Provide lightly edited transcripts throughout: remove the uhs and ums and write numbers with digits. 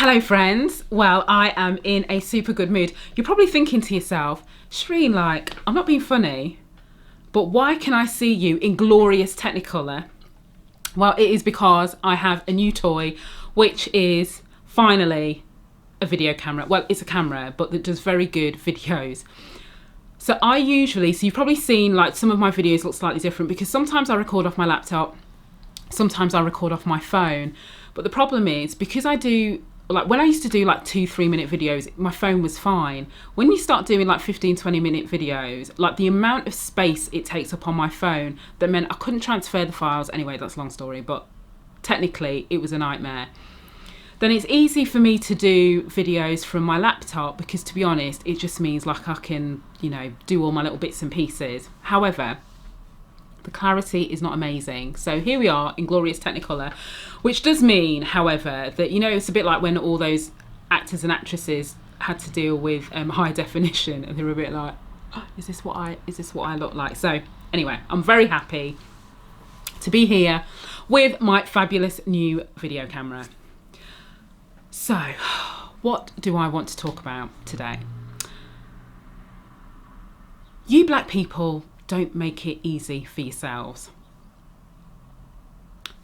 Hello friends, well I am in a super good mood. You're probably thinking to yourself, Shireen, like, I'm not being funny, but why can I see you in glorious Technicolor? Well, it is because I have a new toy, which is finally a video camera. Well, it's a camera, but that does very good videos. So you've probably seen like some of my videos look slightly different because sometimes I record off my laptop, sometimes I record off my phone. But the problem is because I do, like when I used to do like 2-3 minute videos, my phone was fine. When you start doing like 15-20 minute videos, like the amount of space it takes up on my phone, that meant I couldn't transfer the files. Anyway, that's a long story, but technically it was a nightmare. Then it's easy for me to do videos from my laptop because, to be honest, it just means like I can, do all my little bits and pieces. However, the clarity is not amazing. So here we are in glorious Technicolor, which does mean, however, that, it's a bit like when all those actors and actresses had to deal with high definition and they were a bit like, oh, is this what I look like? So anyway, I'm very happy to be here with my fabulous new video camera. So what do I want to talk about today? You black people don't make it easy for yourselves.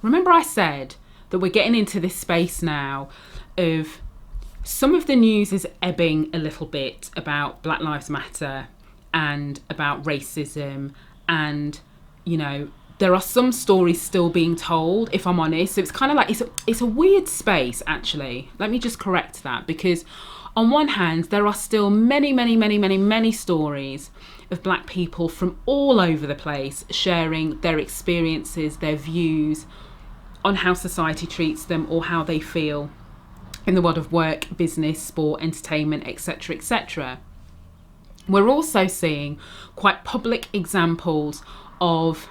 Remember I said that we're getting into this space now of some of the news is ebbing a little bit about Black Lives Matter and about racism, and there are some stories still being told, if I'm honest. So it's kind of like it's a weird space, actually. Let me just correct that, because on one hand there are still many stories of black people from all over the place sharing their experiences, their views on how society treats them or how they feel in the world of work, business, sport, entertainment, etc., etc. We're also seeing quite public examples of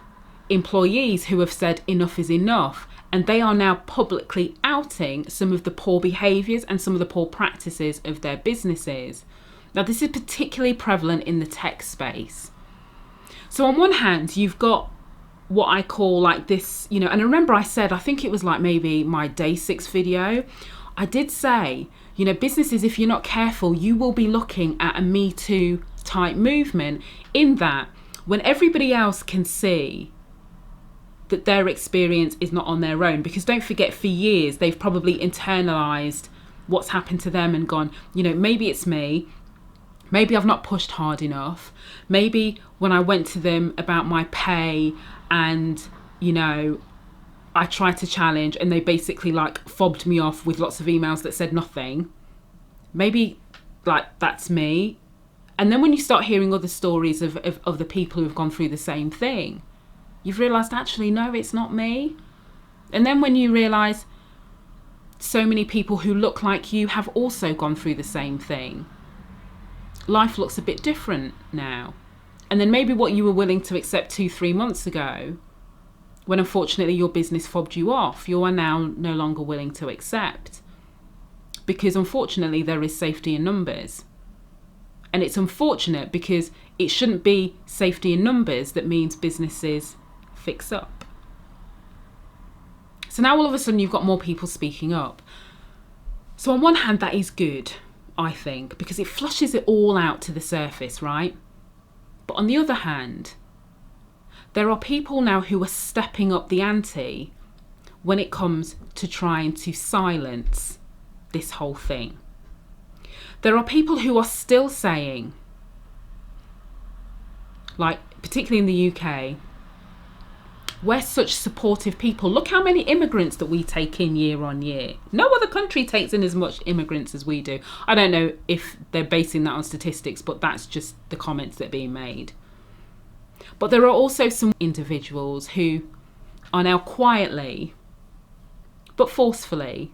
employees who have said enough is enough, and they are now publicly outing some of the poor behaviours and some of the poor practices of their businesses. Now, this is particularly prevalent in the tech space. So on one hand, you've got what I call like this, and I remember I said, I think it was like maybe my day 6 video, I did say, businesses, if you're not careful, you will be looking at a Me Too type movement, in that when everybody else can see that their experience is not on their own, because don't forget, for years they've probably internalized what's happened to them and gone, maybe it's me, maybe I've not pushed hard enough, maybe when I went to them about my pay and I tried to challenge and they basically like fobbed me off with lots of emails that said nothing, maybe like that's me. And then when you start hearing other stories of the people who've gone through the same thing, you've realised, actually, no, it's not me. And then when you realise so many people who look like you have also gone through the same thing, life looks a bit different now. And then maybe what you were willing to accept 2-3 months ago, when unfortunately your business fobbed you off, you are now no longer willing to accept. Because unfortunately there is safety in numbers. And it's unfortunate because it shouldn't be safety in numbers that means businesses fix up. So now all of a sudden you've got more people speaking up. So on one hand, that is good, I think, because it flushes it all out to the surface, right? But on the other hand, there are people now who are stepping up the ante when it comes to trying to silence this whole thing. There are people who are still saying, like particularly in the UK, we're such supportive people. Look how many immigrants that we take in year on year. No other country takes in as much immigrants as we do. I don't know if they're basing that on statistics, but that's just the comments that are being made. But there are also some individuals who are now quietly, but forcefully,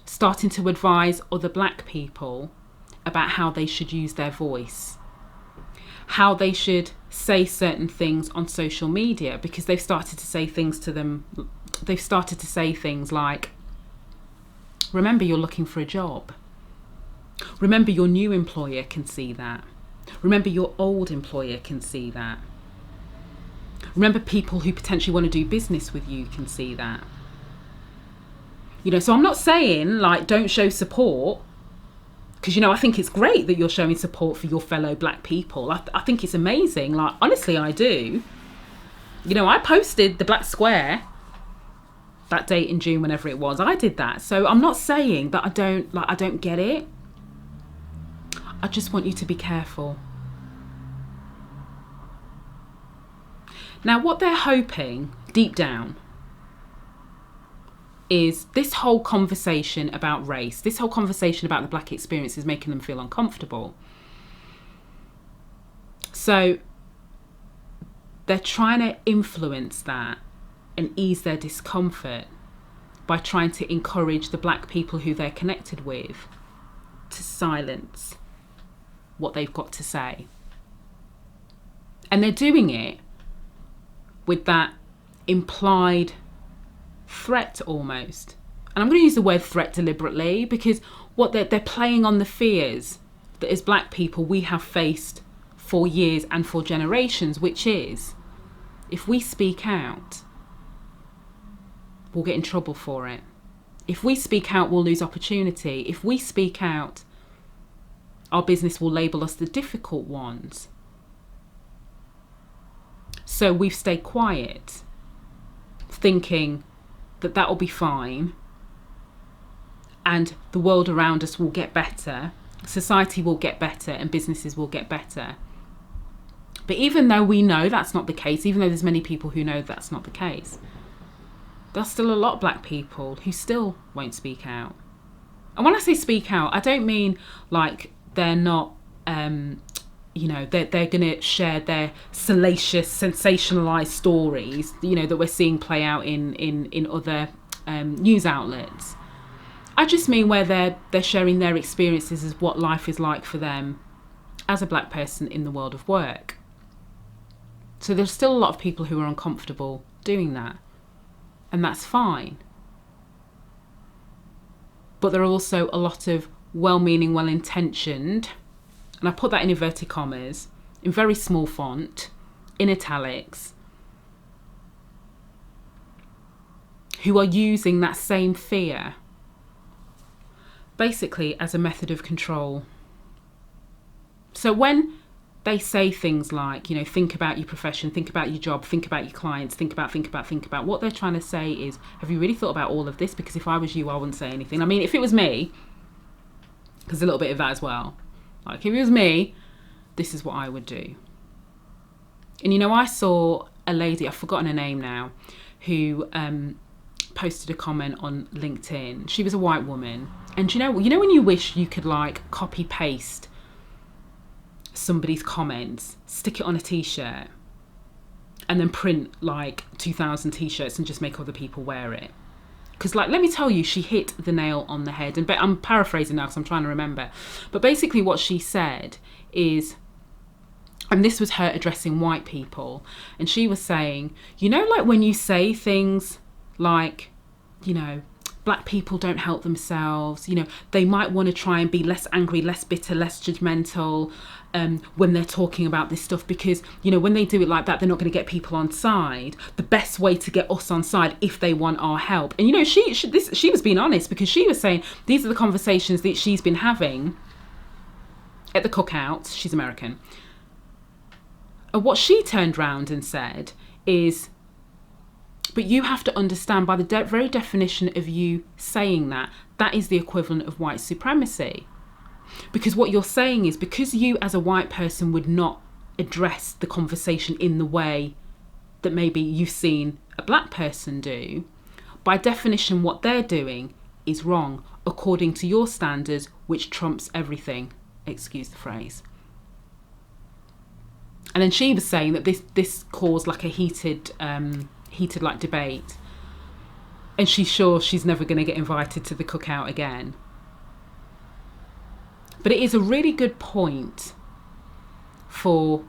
starting to advise other black people about how they should use their voice, how they should say certain things on social media, because they've started to say things to them. They've started to say things like, remember, you're looking for a job. Remember, your new employer can see that. Remember, your old employer can see that. Remember, people who potentially want to do business with you can see that. You know, so I'm not saying like don't show support, because, you know, I think it's great that you're showing support for your fellow black people. I think it's amazing. Like, honestly, I do. You know, I posted the black square that date in June, whenever it was. I did that. So I'm not saying that I don't get it. I just want you to be careful. Now, what they're hoping deep down is this whole conversation about race, this whole conversation about the black experience is making them feel uncomfortable. So they're trying to influence that and ease their discomfort by trying to encourage the black people who they're connected with to silence what they've got to say. And they're doing it with that implied threat almost. And I'm going to use the word threat deliberately, because what they're playing on the fears that as black people we have faced for years and for generations, which is if we speak out, we'll get in trouble for it. If we speak out, we'll lose opportunity. If we speak out, our business will label us the difficult ones. So we've stayed quiet, thinking that will be fine and the world around us will get better, society will get better and businesses will get better. But even though we know that's not the case, even though there's many people who know that's not the case, there's still a lot of black people who still won't speak out. And when I say speak out, I don't mean like they're not, you know, they're going to share their salacious, sensationalized stories, you know, that we're seeing play out in other news outlets. I just mean where they're sharing their experiences as what life is like for them as a black person in the world of work. So there's still a lot of people who are uncomfortable doing that, and that's fine. But there are also a lot of well-meaning, well-intentioned, and I put that in inverted commas, in very small font, in italics, who are using that same fear basically as a method of control. So when they say things like, you know, think about your profession, think about your job, think about your clients, think about, what they're trying to say is, have you really thought about all of this? Because if I was you, I wouldn't say anything. I mean, if it was me, because a little bit of that as well, like if it was me, this is what I would do. And, you know, I saw a lady, I've forgotten her name now, who posted a comment on LinkedIn. She was a white woman. And you know when you wish you could like copy paste somebody's comments, stick it on a t-shirt, and then print like 2,000 t-shirts and just make other people wear it? Because, like, let me tell you, she hit the nail on the head. And I'm paraphrasing now because I'm trying to remember. But basically what she said is, and this was her addressing white people, and she was saying, you know, like when you say things like, you know, black people don't help themselves, you know, they might want to try and be less angry, less bitter, less judgmental when they're talking about this stuff, because, you know, when they do it like that, they're not going to get people on side. The best way to get us on side if they want our help. And, you know, she was being honest, because she was saying these are the conversations that she's been having at the cookouts. She's American. And what she turned round and said is, but you have to understand, by the very definition of you saying that, that is the equivalent of white supremacy. Because what you're saying is, because you as a white person would not address the conversation in the way that maybe you've seen a black person do, by definition what they're doing is wrong according to your standards, which trumps everything. Excuse the phrase. And then she was saying that this caused like a heated like debate, and she's sure she's never going to get invited to the cookout again. But it is a really good point for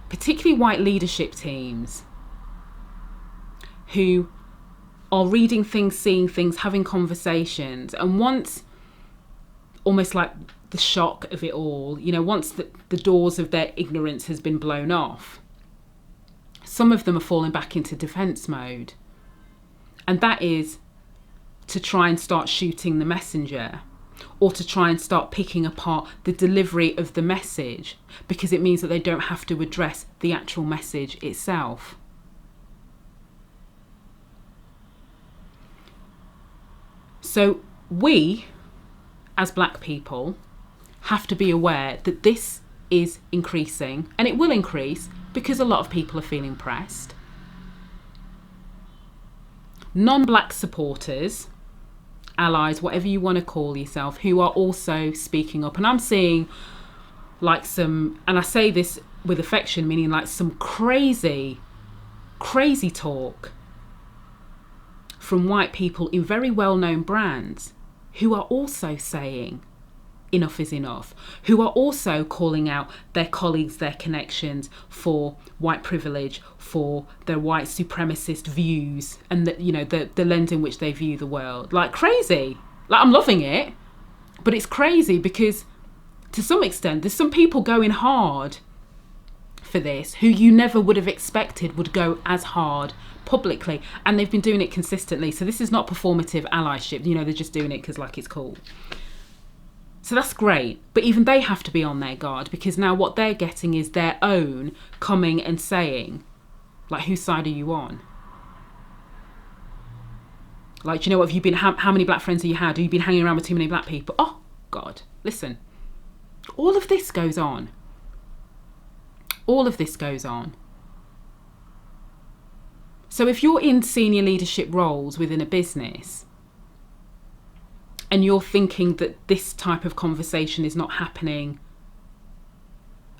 particularly white leadership teams who are reading things, seeing things, having conversations, and once, almost like the shock of it all, you know, once the doors of their ignorance has been blown off, some of them are falling back into defense mode. And that is to try and start shooting the messenger, or to try and start picking apart the delivery of the message, because it means that they don't have to address the actual message itself. So we, as black people, have to be aware that this is increasing, and it will increase because a lot of people are feeling pressed. Non-black supporters, allies, whatever you want to call yourself, who are also speaking up. And I'm seeing like some, and I say this with affection, meaning like some crazy talk from white people in very well-known brands who are also saying enough is enough, who are also calling out their colleagues, their connections for white privilege, for their white supremacist views, and the lens in which they view the world. Like crazy. Like I'm loving it, but it's crazy because to some extent there's some people going hard for this who you never would have expected would go as hard publicly, and they've been doing it consistently. So this is not performative allyship, they're just doing it because like it's cool. So that's great, but even they have to be on their guard, because now what they're getting is their own coming and saying, like, whose side are you on? Like, what have you been, how many black friends have you had? Have you been hanging around with too many black people? Oh, God, listen. All of this goes on. All of this goes on. So if you're in senior leadership roles within a business, and you're thinking that this type of conversation is not happening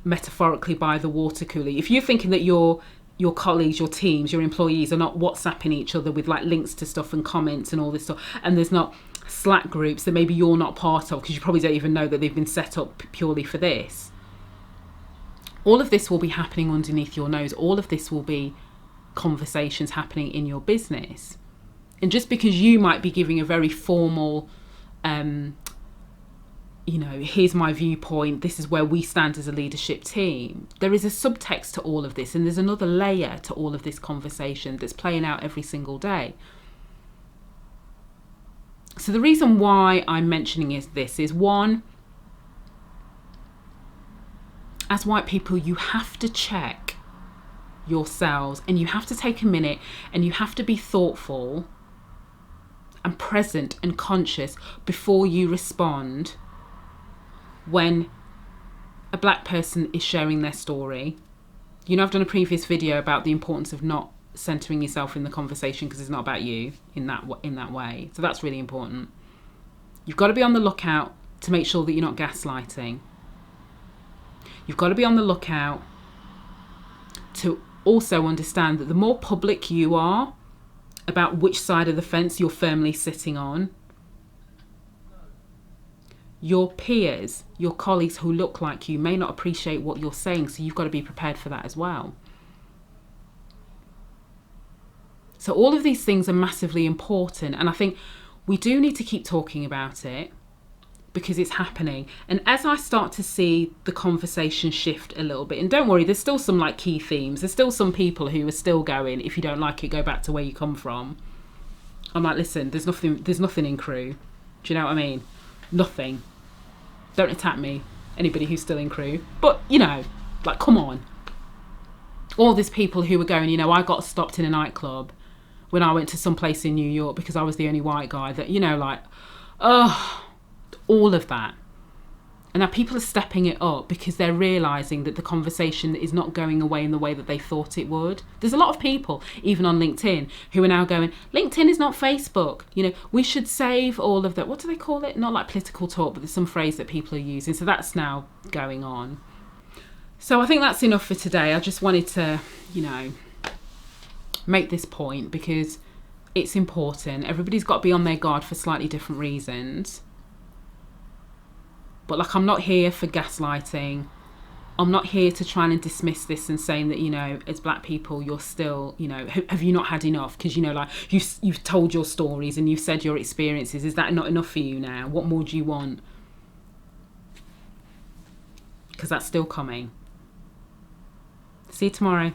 metaphorically by the water cooler, if you're thinking that your colleagues, your teams, your employees are not WhatsApping each other with like links to stuff and comments and all this stuff, and there's not Slack groups that maybe you're not part of because you probably don't even know that they've been set up purely for this, all of this will be happening underneath your nose. All of this will be conversations happening in your business. And just because you might be giving a very formal here's my viewpoint, this is where we stand as a leadership team, there is a subtext to all of this, and there's another layer to all of this conversation that's playing out every single day. So the reason why I'm mentioning this is, one, as white people, you have to check yourselves, and you have to take a minute, and you have to be thoughtful and present and conscious before you respond when a black person is sharing their story. I've done a previous video about the importance of not centering yourself in the conversation because it's not about you in that way. So that's really important. You've got to be on the lookout to make sure that you're not gaslighting. You've got to be on the lookout to also understand that the more public you are about which side of the fence you're firmly sitting on, your peers, your colleagues who look like you may not appreciate what you're saying, so you've got to be prepared for that as well. So all of these things are massively important, and I think we do need to keep talking about it because it's happening. And as I start to see the conversation shift a little bit, and don't worry, there's still some like key themes, there's still some people who are still going, if you don't like it, go back to where you come from. I'm like, listen, there's nothing in Crewe. Do you know what I mean? Nothing. Don't attack me, anybody who's still in Crewe. But, like, come on. All these people who were going, I got stopped in a nightclub when I went to some place in New York because I was the only white guy that, all of that. And now people are stepping it up because they're realising that the conversation is not going away in the way that they thought it would. There's a lot of people, even on LinkedIn, who are now going, LinkedIn is not Facebook. We should save all of that. What do they call it? Not like political talk, but there's some phrase that people are using. So that's now going on. So I think that's enough for today. I just wanted to, make this point because it's important. Everybody's got to be on their guard for slightly different reasons. But like, I'm not here for gaslighting. I'm not here to try and dismiss this and saying that, as black people, you're still, have you not had enough? Because, like, you've told your stories and you've said your experiences. Is that not enough for you now? What more do you want? Because that's still coming. See you tomorrow.